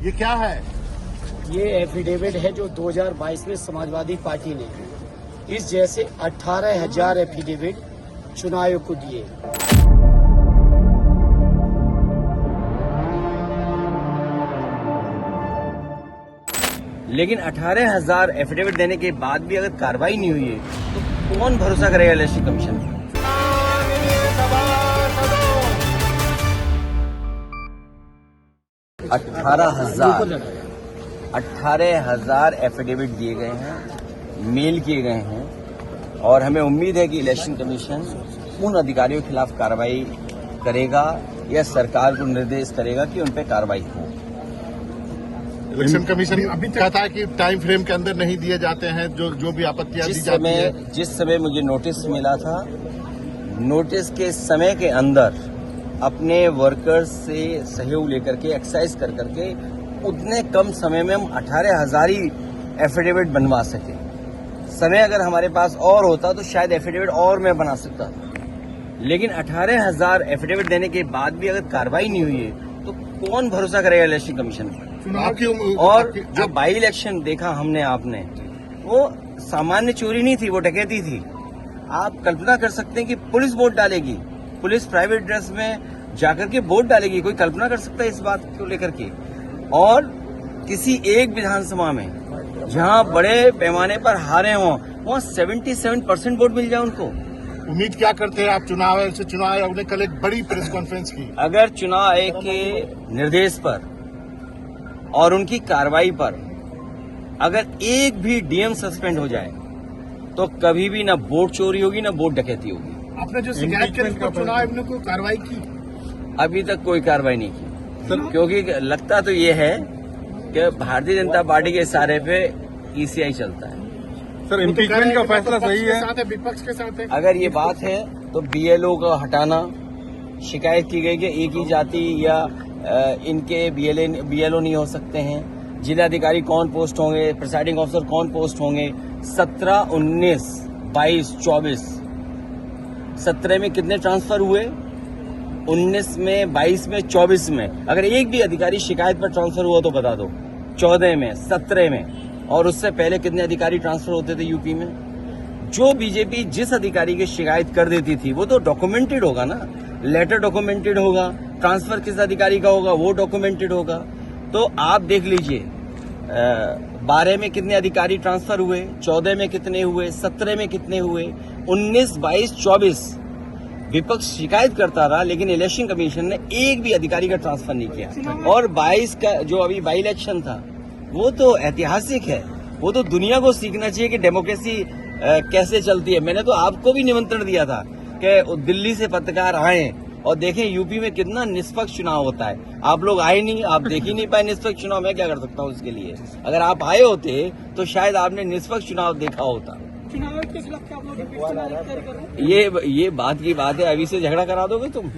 ये क्या है? ये एफिडेविट है जो 2022 में समाजवादी पार्टी ने इस जैसे 18,000 एफिडेविट चुनाव आयोग को दिए। लेकिन 18,000 एफिडेविट देने के बाद भी अगर कार्रवाई नहीं हुई है तो कौन भरोसा करेगा इलेक्शन कमीशन पर? 18,000 एफिडेविट दिए गए हैं, मेल किए गए हैं और हमें उम्मीद है कि इलेक्शन कमीशन उन अधिकारियों के खिलाफ कार्रवाई करेगा या सरकार को निर्देश करेगा कि उन पर कार्रवाई हो। इलेक्शन कमीशन अभी कहता है कि टाइम फ्रेम के अंदर नहीं दिए जाते हैं जो भी आपत्तियां दी जाती है। जिस समय मुझे नोटिस मिला था, नोटिस के समय के अंदर अपने वर्कर्स से सहयोग लेकर के एक्सरसाइज कर करके उतने कम समय में हम 18,000 ही एफिडेविट बनवा सके। समय अगर हमारे पास और होता तो शायद एफिडेविट और मैं बना सकता था, लेकिन 18,000 एफिडेविट देने के बाद भी अगर कार्रवाई नहीं हुई है तो कौन भरोसा करेगा इलेक्शन कमीशन पर? और जो बाई इलेक्शन देखा हमने आपने, वो सामान्य चोरी नहीं थी, वो डकैती थी। आप कल्पना कर सकते हैं कि पुलिस वोट डालेगी, पुलिस प्राइवेट ड्रेस में जाकर के वोट डालेगी। कोई कल्पना कर सकता है इस बात को लेकर के? और किसी एक विधानसभा में जहां बड़े पैमाने पर हारे हों, वहां 77% वोट मिल जाए उनको। उम्मीद क्या करते हैं आप चुनाव आयोग से? चुनाव आयोग ने कल एक बड़ी प्रेस कॉन्फ्रेंस की। अगर चुनाव आयोग के निर्देश पर और उनकी कार्रवाई पर अगर एक भी डीएम सस्पेंड हो जाए तो कभी भी ना वोट चोरी होगी ना वोट डकैती होगी। आपने जो शिकायत की उस पर चुनाव आयोग ने कोई कार्रवाई की? अभी तक कोई कार्रवाई नहीं की, क्योंकि लगता तो ये है कि भारतीय जनता पार्टी के इशारे पे ईसीआई चलता है। सर, इम्पीचमेंट का फैसला सही है? विपक्ष के साथ है। अगर ये बात है तो बीएलओ का हटाना, शिकायत की गई कि एक ही जाति या इनके बीएलओ नहीं हो सकते हैं। जिलाधिकारी कौन पोस्ट होंगे, प्रिसाइडिंग ऑफिसर कौन पोस्ट होंगे? 17, 19, 22, 24, 17 में कितने ट्रांसफर हुए? 19 में, 22 में, 24 में। अगर एक भी अधिकारी शिकायत पर ट्रांसफर हुआ तो बता दो। 14 में, 17 में, और उससे पहले कितने अधिकारी ट्रांसफर होते थे यूपी में? जो बीजेपी जिस अधिकारी की शिकायत कर देती थी वो तो डॉक्यूमेंटेड होगा ना, लेटर डॉक्यूमेंटेड होगा, ट्रांसफर किस अधिकारी का होगा वो डॉक्यूमेंटेड होगा। तो आप देख लीजिए, 12 में कितने अधिकारी ट्रांसफर हुए, 14 में कितने हुए, 17 में कितने हुए, 19, 22, 24 विपक्ष शिकायत करता रहा, लेकिन इलेक्शन कमीशन ने एक भी अधिकारी का ट्रांसफर नहीं किया। और 22 का जो अभी बाई इलेक्शन था वो तो ऐतिहासिक है, वो तो दुनिया को सीखना चाहिए कि डेमोक्रेसी कैसे चलती है। मैंने तो आपको भी निमंत्रण दिया था कि दिल्ली से पत्रकार आए और देखें यूपी में कितना निष्पक्ष चुनाव होता है। आप लोग आए नहीं, आप देख ही नहीं पाए निष्पक्ष चुनाव। मैं क्या कर सकता हूँ उसके लिए? अगर आप आए होते तो शायद आपने निष्पक्ष चुनाव देखा होता। ये बात की बात है, अभी से झगड़ा करा दोगे तुम?